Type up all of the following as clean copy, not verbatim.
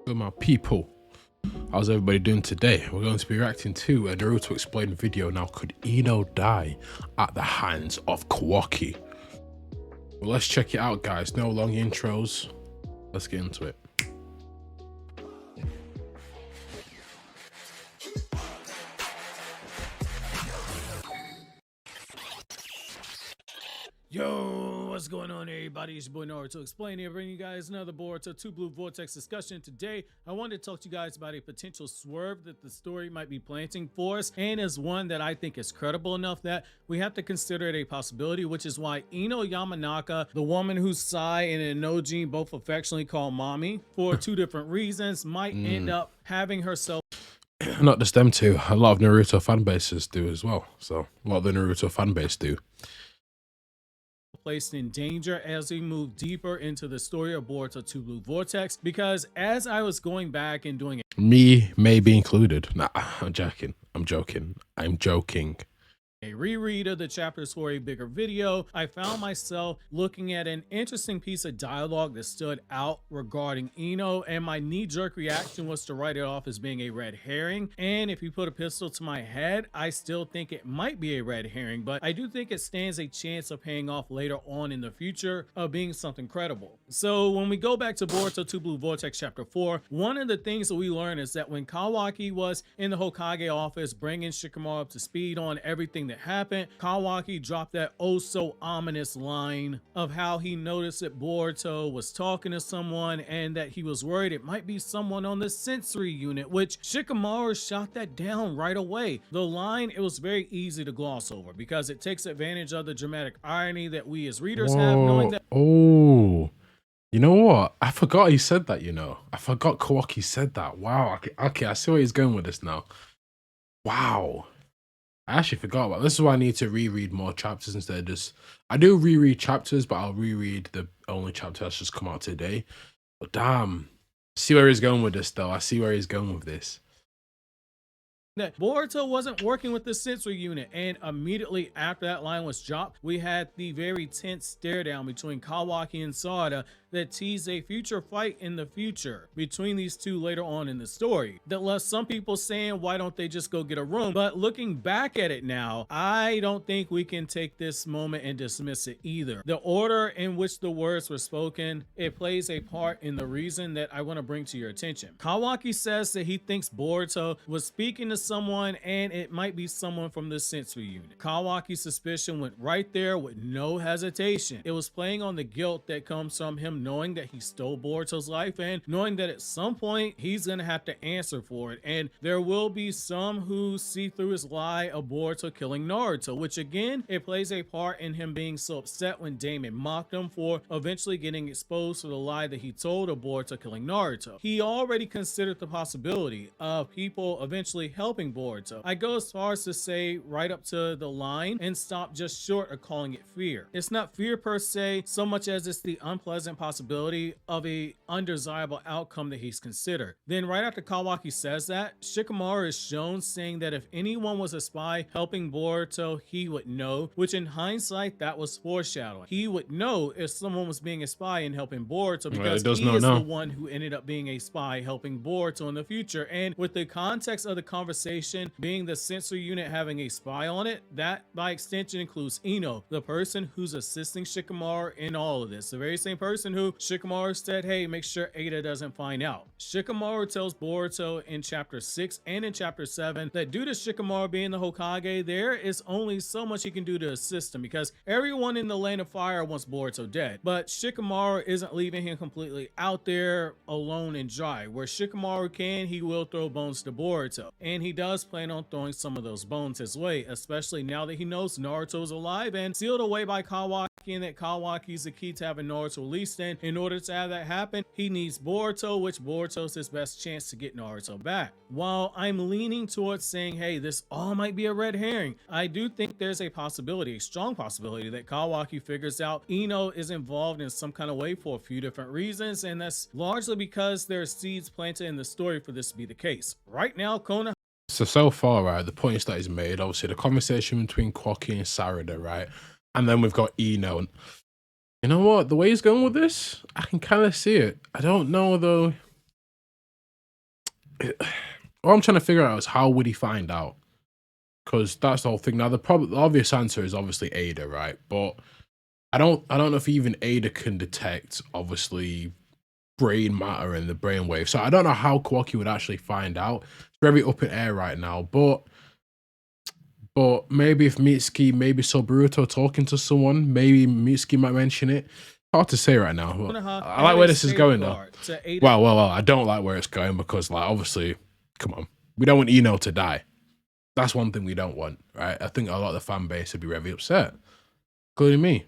Good my people, how's everybody doing today? We're going to be reacting to a Naruto explained video. Now, could Ino die at the hands of Kawaki? Well, let's check it out, guys. No long intros. Let's get into it. Yo, what's going on, everybody? It's your boy Naruto Explain here, bringing you guys another Boruto 2 Blue Vortex discussion. Today, I wanted to talk to you guys about a potential swerve that the story might be planting for us, and is one that I think is credible enough that we have to consider it a possibility, which is why Ino Yamanaka, the woman who Sai and Inoji both affectionately call Mommy, for two different reasons, might end up having herself Not just them two, a lot of Naruto fan bases do as well. So, a lot of the Naruto fan base do. placed in danger as we move deeper into the story of Boruto 2 Blue Vortex, because as I was going back and doing Me may be included. Nah, I'm joking. I'm joking. a reread of the chapters for a bigger video, I found myself looking at an interesting piece of dialogue that stood out regarding Ino, and my knee-jerk reaction was to write it off as being a red herring. And if you put a pistol to my head, I still think it might be a red herring, but I do think it stands a chance of paying off later on in the future of being something credible. So when we go back to Boruto 2 Blue Vortex chapter 4, one of the things that we learn is that when Kawaki was in the Hokage office bringing Shikamaru up to speed on everything that happened, Kawaki dropped that oh so ominous line of how he noticed that Boruto was talking to someone and that he was worried it might be someone on the sensory unit, which Shikamaru shot that down right away. The line, it was very easy to gloss over because it takes advantage of the dramatic irony that we as readers have, knowing that You know what? I forgot he said that, I forgot Kawaki said that. Wow. Okay, I see where he's going with this now. Wow. I actually forgot about this. Is why I need to reread more chapters instead of just... I do reread chapters, but I'll reread the only chapter that's just come out today. But damn. I see where he's going with this, though. I see where he's going with this. that Boruto wasn't working with the sensory unit, and immediately after that line was dropped, we had the very tense stare down between Kawaki and Sada that teased a future fight in the future between these two later on in the story. That left some people saying, why don't they just go get a room? But looking back at it now, I don't think we can take this moment and dismiss it either. The order in which the words were spoken, it plays a part in the reason that I want to bring to your attention. Kawaki says that he thinks Boruto was speaking to someone and it might be someone from the sensory unit. Kawaki's suspicion went right there with no hesitation. It was playing on the guilt that comes from him knowing that he stole Boruto's life and knowing that at some point he's gonna have to answer for it, and there will be some who see through his lie of Boruto killing Naruto, which again, it plays a part in him being so upset when Damon mocked him for eventually getting exposed for the lie that he told of Boruto killing Naruto. He already considered the possibility of people eventually helping Boruto. I go as far as to say right up to the line and stop just short of calling it fear. It's not fear per se so much as it's the unpleasant possibility of a undesirable outcome that he's considered. Then right after Kawaki says that, Shikamaru is shown saying that if anyone was a spy helping Boruto, he would know, which in hindsight, that was foreshadowing. He would know if someone was being a spy and helping Boruto because he is the one who ended up being a spy helping Boruto in the future. And with the context of the conversation being the sensory unit having a spy on it, that by extension includes Ino, the person who's assisting Shikamaru in all of this, the very same person who Shikamaru said, hey, make sure Ada doesn't find out. Shikamaru tells Boruto in chapter 6 and in chapter 7 that due to Shikamaru being the Hokage, there is only so much he can do to assist him because everyone in the Land of Fire wants Boruto dead. But Shikamaru isn't leaving him completely out there alone and dry. Where Shikamaru can, he will throw bones to Boruto. And he does plan on throwing some of those bones his way, especially now that he knows Naruto's alive and sealed away by Kawaki, and that Kawaki's the key to having Naruto released. And in order to have that happen, he needs Boruto, which Boruto's his best chance to get Naruto back. While I'm leaning towards saying, hey, this all might be a red herring, I do think there's a possibility, a strong possibility, that Kawaki figures out Ino is involved in some kind of way for a few different reasons, and that's largely because there are seeds planted in the story for this to be the case. Right now, Kona... So far, right, the points that he's made, obviously the conversation between Kawaki and Sarada, right? And then we've got Ino. You know what? The way he's going with this, I can kind of see it. I don't know, though. What I'm trying to figure out is how would he find out? Because that's the whole thing. Now, the obvious answer is obviously Ada, right? But I don't know if even Ada can detect obviously brain matter and the brain wave. So I don't know how Kawaki would actually find out. It's very up in air right now. But maybe if Mitsuki maybe saw Boruto talking to someone, maybe Mitsuki might mention it. Hard to say right now. But I like where this is going though. Well, I don't like where it's going because like obviously, come on, we don't want Ino to die. That's one thing we don't want, right? I think a lot of the fan base would be very upset, including me.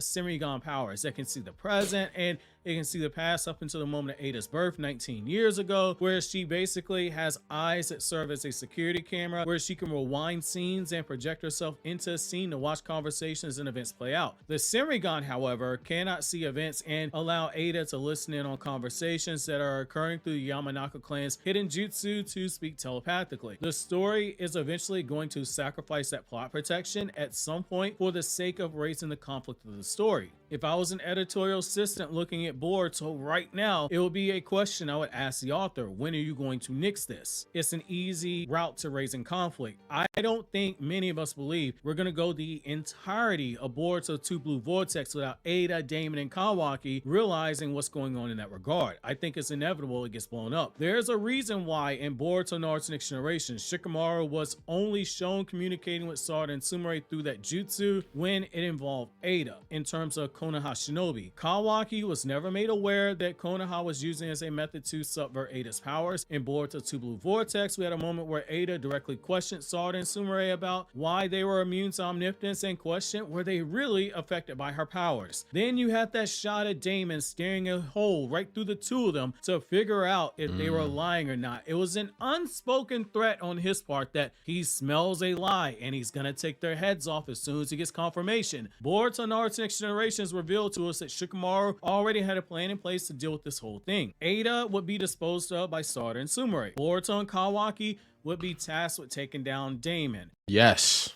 Semigon powers that can see the present and it can see the past up until the moment of Ada's birth 19 years ago, where she basically has eyes that serve as a security camera, where she can rewind scenes and project herself into a scene to watch conversations and events play out. The Semigon, however, cannot see events and allow Ada to listen in on conversations that are occurring through the Yamanaka clan's hidden jutsu to speak telepathically. The story is eventually going to sacrifice that plot protection at some point for the sake of raising the conflict of the story. If I was an editorial assistant looking at Boruto right now, it would be a question I would ask the author: when are you going to nix this? It's an easy route to raising conflict. I don't think many of us believe we're going to go the entirety of Boruto 2 Blue Vortex without Ada, Damon, and Kawaki realizing what's going on in that regard. I think it's inevitable it gets blown up. There's a reason why in Boruto Naruto Next Generation, Shikamaru was only shown communicating with Sarada and Sumire through that jutsu when it involved Ada in terms of Konoha Shinobi. Kawaki was never made aware that Konoha was using as a method to subvert Ada's powers. In Boruto 2 Blue Vortex, we had a moment where Ada directly questioned Sarada and Sumire about why they were immune to omnipotence and questioned were they really affected by her powers. Then you had that shot of Damon staring a hole right through the two of them to figure out if they were lying or not. It was an unspoken threat on his part that he smells a lie and he's gonna take their heads off as soon as he gets confirmation. Boruto Naruto Next Generations revealed to us that Shikamaru already had a plan in place to deal with this whole thing. Ada would be disposed of by Sarada and Sumire. Boruto and Kawaki would be tasked with taking down Damon. Yes.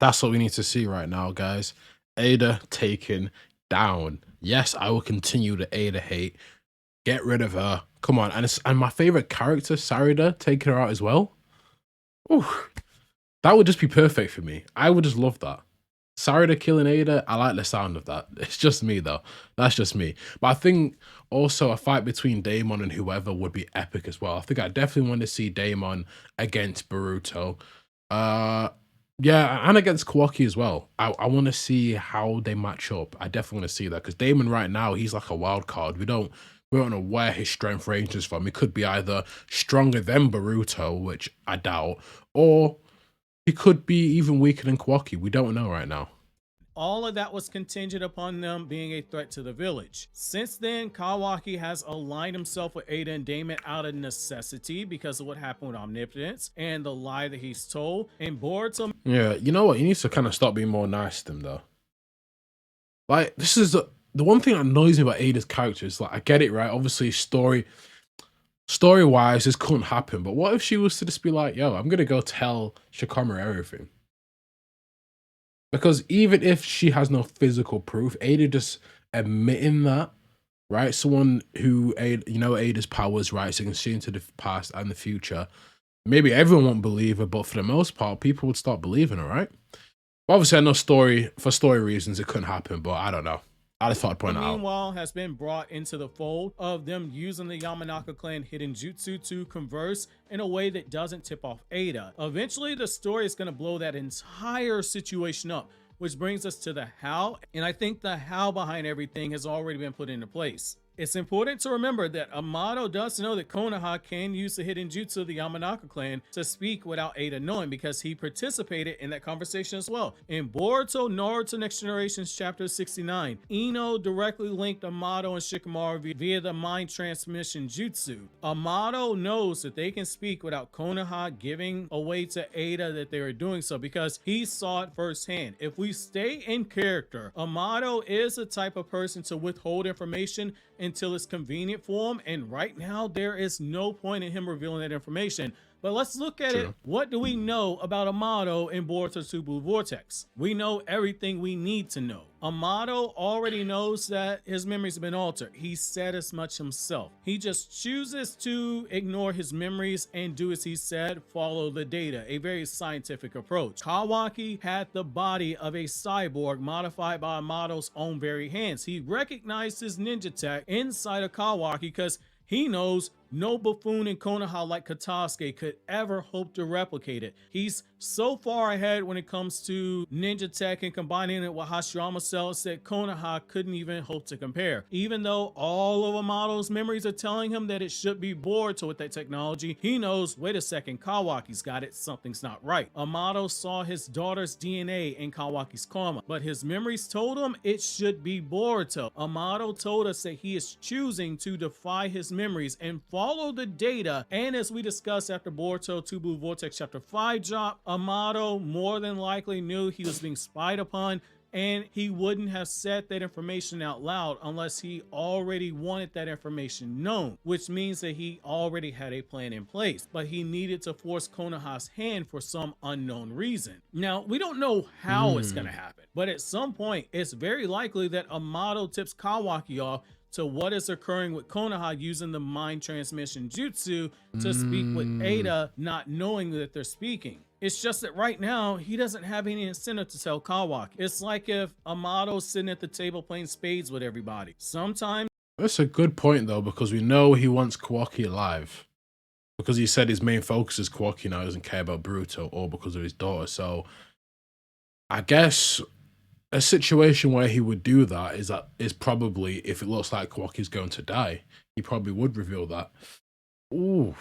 That's what we need to see right now, guys. Ada taken down. Yes, I will continue the Ada hate. Get rid of her. Come on. And my favorite character, Sarada, taking her out as well. Ooh, that would just be perfect for me. I would just love that. Sarada killing Ada, I like the sound of that. It's just me though. That's just me. But I think also a fight between Daemon and whoever would be epic as well. I think I definitely want to see Daemon against Boruto. Yeah, and against Kawaki as well. I want to see how they match up. I definitely want to see that because Daemon right now, he's like a wild card. We don't know where his strength ranges from. It could be either stronger than Boruto, which I doubt, or he could be even weaker than Kawaki. We don't know right now. All of that was contingent upon them being a threat to the village. Since then, Kawaki has aligned himself with Ada and Damon out of necessity because of what happened with Omnipotence and the lie that he's told. And Boruto... Yeah, you know what? He needs to kind of stop being more nice to them, though. Like, this is the one thing that annoys me about Ada's character is, like, I get it, right? Obviously, story-wise, this couldn't happen. But what if she was to just be like, yo, I'm going to go tell Shikamaru everything? Because even if she has no physical proof, Ada just admitting that, right? Someone who, Ada's powers, right? So you can see into the past and the future. Maybe everyone won't believe her, but for the most part, people would start believing her, right? Obviously, I know for story reasons, it couldn't happen, but I don't know. I just thought I'd point it out. Meanwhile, has been brought into the fold of them using the Yamanaka clan hidden jutsu to converse in a way that doesn't tip off Ada. Eventually, the story is going to blow that entire situation up, which brings us to the how. And I think the how behind everything has already been put into place. It's important to remember that Amato does know that Konoha can use the hidden jutsu of the Yamanaka clan to speak without Ada knowing because he participated in that conversation as well. In Boruto Naruto Next Generations chapter 69, Ino directly linked Amato and Shikamaru via the mind transmission jutsu. Amato knows that they can speak without Konoha giving away to Ada that they are doing so because he saw it firsthand. If we stay in character, Amato is the type of person to withhold information until it's convenient for him, and right now there is no point in him revealing that information. But let's look at it. True. What do we know about Amato in Boruto 2 Blue Vortex? We know everything we need to know. Amato already knows that his memories have been altered. He said as much himself. He just chooses to ignore his memories and do as he said, follow the data, a very scientific approach. Kawaki had the body of a cyborg modified by Amato's own very hands. He recognized his ninja tech inside of Kawaki because he knows no buffoon in Konoha like Katasuke could ever hope to replicate it. He's so far ahead when it comes to ninja tech and combining it with Hashirama cells that Konoha couldn't even hope to compare. Even though all of Amato's memories are telling him that it should be Boruto with that technology, he knows, wait a second, Kawaki's got it, something's not right. Amato saw his daughter's DNA in Kawaki's karma, but his memories told him it should be Boruto. Amato told us that he is choosing to defy his memories and follow the data, and as we discussed after Boruto 2 Blue Vortex Chapter 5 drop, Amato more than likely knew he was being spied upon, and he wouldn't have said that information out loud unless he already wanted that information known, which means that he already had a plan in place, but he needed to force Konoha's hand for some unknown reason. Now, we don't know how it's going to happen, but at some point, it's very likely that Amato tips Kawaki off to what is occurring with Konoha using the mind transmission jutsu to speak with Ada, not knowing that they're speaking. It's just that right now, he doesn't have any incentive to tell Kawaki. It's like if Amato's sitting at the table playing spades with everybody. Sometimes That's a good point, though, because we know he wants Kawaki alive. Because he said his main focus is Kawaki now, he doesn't care about Boruto, or because of his daughter. So I guess a situation where he would do that is probably if it looks like Kawaki's going to die, he probably would reveal that. Ooh,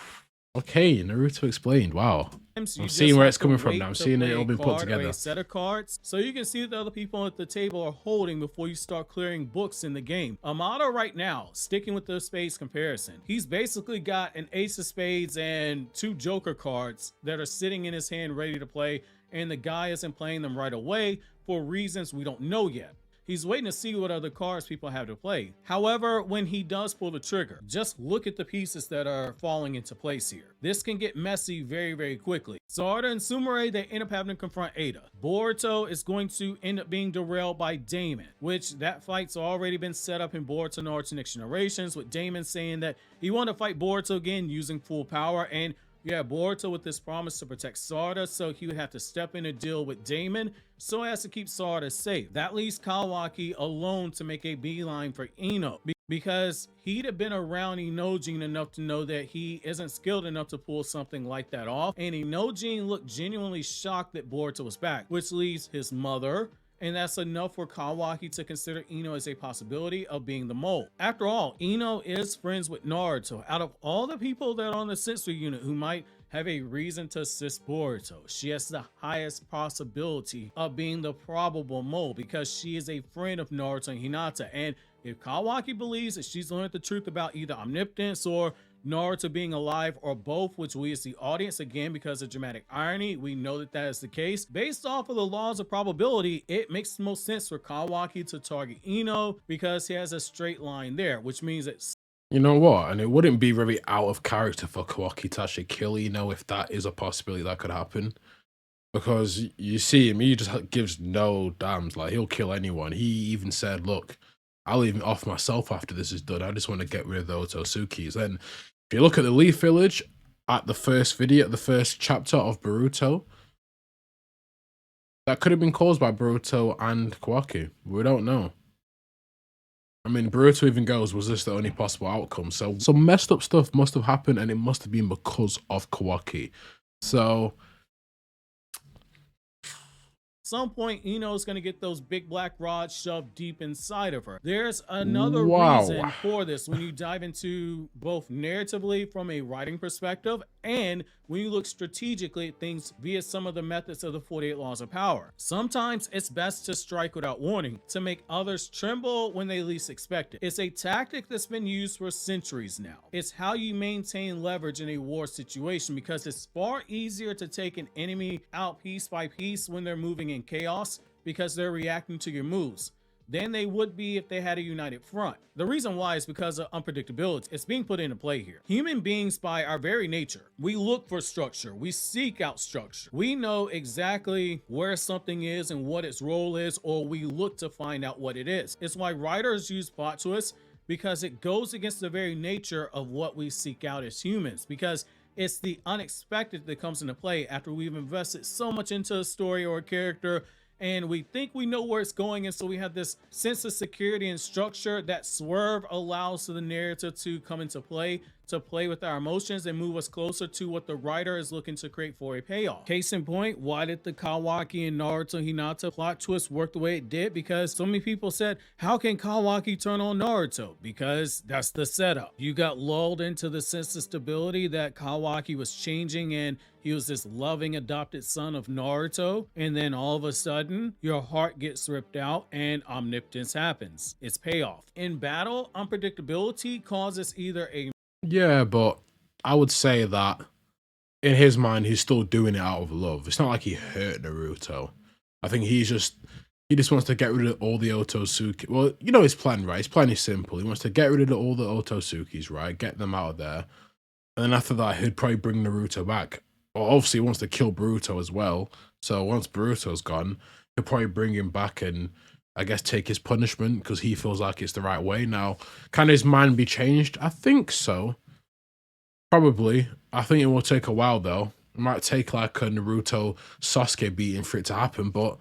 okay, Naruto explained. Wow, I'm seeing where it's coming from now. I'm seeing it all been put together. A set of cards, so you can see what the other people at the table are holding before you start clearing books in the game. Amato right now, sticking with the spades comparison, he's basically got an ace of spades and 2 joker cards that are sitting in his hand ready to play, and the guy isn't playing them right away for reasons we don't know yet. He's waiting to see what other cards people have to play. However, when he does pull the trigger, just look at the pieces that are falling into place here. This can get messy very, very quickly. Sarada and Sumire, they end up having to confront Ada. Boruto is going to end up being derailed by Damon, which that fight's already been set up in Boruto Naruto Next Generations, with Damon saying that he wanted to fight Boruto again using full power, and yeah, Boruto with this promise to protect Sarada, so he would have to step in a deal with Damon so as to keep Sarada safe. That leaves Kawaki alone to make a beeline for Ino, because he'd have been around Inojin enough to know that he isn't skilled enough to pull something like that off, and Inojin looked genuinely shocked that Boruto was back, which leaves his mother, and that's enough for Kawaki to consider Ino as a possibility of being the mole. After all, Ino is friends with Naruto. Out of all the people that are on the sensory unit who might have a reason to assist Boruto, she has the highest possibility of being the probable mole because she is a friend of Naruto and Hinata. And if Kawaki believes that she's learned the truth about either omnipotence or Naruto being alive, or both, which we as the audience, again because of dramatic irony, we know that that is the case. Based off of the laws of probability, it makes the most sense for Kawaki to target Ino because he has a straight line there, which means that, you know what? And it wouldn't be very out of character for Kawaki to actually kill Ino if that is a possibility that could happen. Because you see him, he just gives no damns. Like, he'll kill anyone. He even said, look, I'll even off myself after this is done. I just want to get rid of those Otsukis. And if you look at the Leaf Village at the first video, the first chapter of Boruto, that could have been caused by Boruto and Kawaki. We don't know. I mean, Boruto even goes, was this the only possible outcome? So some messed up stuff must have happened, and it must have been because of Kawaki. So some point Ino's going to get those big black rods shoved deep inside of her. There's another reason for this when you dive into both narratively from a writing perspective and when you look strategically at things via some of the methods of the 48 laws of power. Sometimes it's best to strike without warning to make others tremble when they least expect it. It's a tactic that's been used for centuries now. It's how you maintain leverage in a war situation because it's far easier to take an enemy out piece by piece when they're moving in chaos because they're reacting to your moves. than they would be if they had a united front. The reason why is because of unpredictability. It's being put into play here. Human beings, by our very nature, we look for structure. We seek out structure. We know exactly where something is and what its role is, or we look to find out what it is. It's why writers use plot twists, because it goes against the very nature of what we seek out as humans, because it's the unexpected that comes into play after we've invested so much into a story or a character, and we think we know where it's going, and so we have this sense of security and structure. That swerve allows the narrative to come into play, to play with our emotions and move us closer to what the writer is looking to create for a payoff. Case in point, why did the Kawaki and Naruto Hinata plot twist work the way it did? Because so many people said, how can Kawaki turn on Naruto? Because that's the setup. You got lulled into the sense of stability that Kawaki was changing and he was this loving adopted son of Naruto, and then all of a sudden your heart gets ripped out and omnipotence happens. It's payoff. In battle, unpredictability causes either a Yeah, but I would say that in his mind, he's still doing it out of love. It's not like he hurt Naruto. I think he just wants to get rid of all the Otosuki. Well, you know his plan, right? His plan is simple. He wants to get rid of all the Otosukis, right? Get them out of there. And then after that, he'd probably bring Naruto back. Well, obviously, he wants to kill Boruto as well. So once Boruto's gone, he'll probably bring him back and, I guess, take his punishment because he feels like it's the right way. Now, can his mind be changed? I think so. Probably. I think it will take a while, though. It might take like a Naruto Sasuke beating for it to happen, but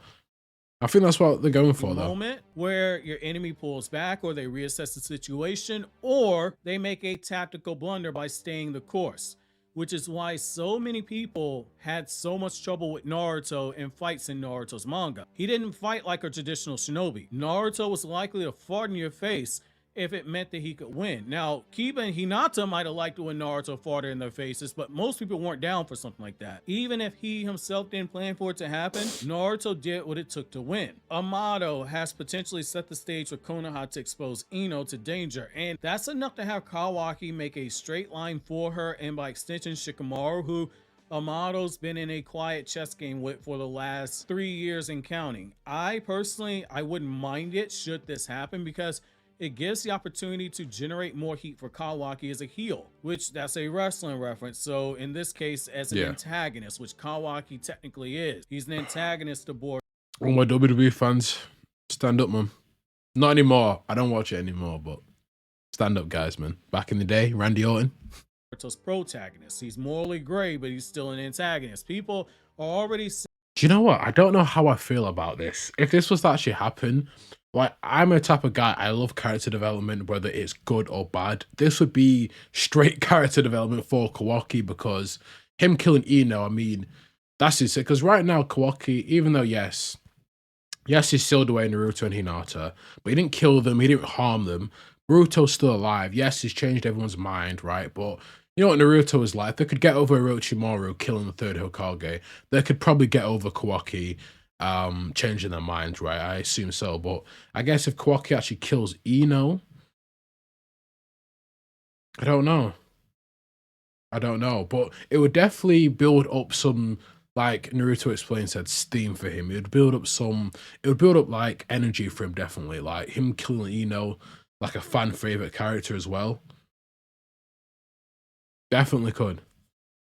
I think that's what they're going for, though. Moment where your enemy pulls back, or they reassess the situation, or they make a tactical blunder by staying the course, which is why so many people had so much trouble with Naruto in fights in Naruto's manga. He didn't fight like a traditional shinobi. Naruto was likely to fart in your face if it meant that he could win. Now, Kiba and Hinata might have liked it when Naruto farted in their faces, but most people weren't down for something like that. Even if he himself didn't plan for it to happen, Naruto did what it took to win. Amato has potentially set the stage for Konoha to expose Ino to danger, and that's enough to have Kawaki make a straight line for her, and by extension Shikamaru, who Amato's been in a quiet chess game with for the last 3 years and counting. I personally wouldn't mind it should this happen, because it gives the opportunity to generate more heat for Kawaki as a heel, which that's a wrestling reference. So in this case, as an antagonist, which Kawaki technically is. He's an antagonist to Boruto. All my WWE fans, stand up, man. Not anymore. I don't watch it anymore, but stand up, guys, man. Back in the day, Randy Orton. Boruto's protagonist. He's morally gray, but he's still an antagonist. People are already... Do you know what? I don't know how I feel about this. If this was to actually happen, like, I'm a type of guy, I love character development, whether it's good or bad. This would be straight character development for Kawaki, because him killing Ino, I mean, that's it. Because right now, Kawaki, even though, yes, he sealed away Naruto and Hinata, but he didn't kill them, he didn't harm them. Naruto's still alive. Yes, he's changed everyone's mind, right? But you know what Naruto is like? They could get over Orochimaru killing the third Hokage. They could probably get over Kawaki changing their minds, right? I assume so. But I guess if Kawaki actually kills Ino, I don't know. But it would definitely build up some, like Naruto explained, said steam for him. It would build up like energy for him, definitely. Like him killing Ino, like a fan favorite character as well. Definitely could.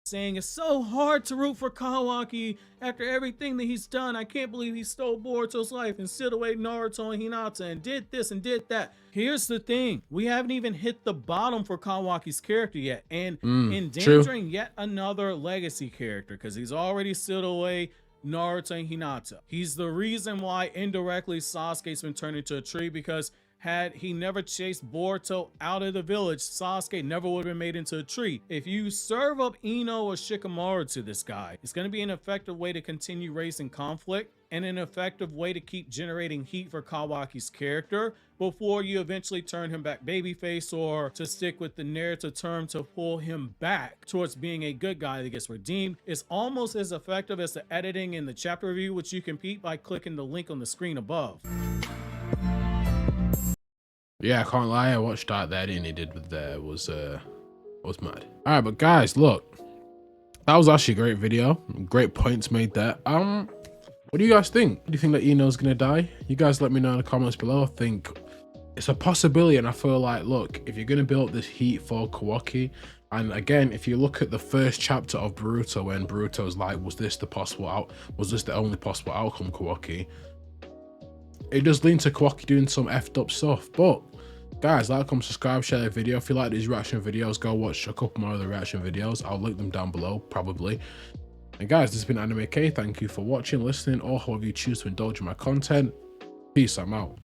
Saying it's so hard to root for Kawaki after everything that he's done. I can't believe he stole Boruto's life and sealed away Naruto and Hinata and did this and did that. Here's the thing. We haven't even hit the bottom for Kawaki's character yet, and endangering yet another legacy character, because he's already sealed away Naruto and Hinata. He's the reason why indirectly Sasuke's been turned into a tree, because had he never chased Boruto out of the village, Sasuke never would have been made into a tree. If you serve up Ino or Shikamaru to this guy, it's going to be an effective way to continue raising conflict and an effective way to keep generating heat for Kawaki's character before you eventually turn him back babyface, or to stick with the narrative term, to pull him back towards being a good guy that gets redeemed. It's almost as effective as the editing in the chapter review, which you can peep by clicking the link on the screen above. Yeah, I can't lie. I watched that. The editing he did with there was mad. All right, but guys, look, that was actually a great video. Great points made there. What do you guys think? Do you think that Ino's gonna die? You guys let me know in the comments below. I think it's a possibility, and I feel like, look, if you're gonna build this heat for Kawaki, and again, if you look at the first chapter of Boruto, when Boruto's like, was this the only possible outcome, Kawaki? It does lean to Kawaki doing some effed up stuff. But guys, like, comment, subscribe, share the video. If you like these reaction videos, go watch a couple more of the reaction videos. I'll link them down below, probably. And guys, this has been Anime K. Thank you for watching, listening, or however you choose to indulge in my content. Peace, I'm out.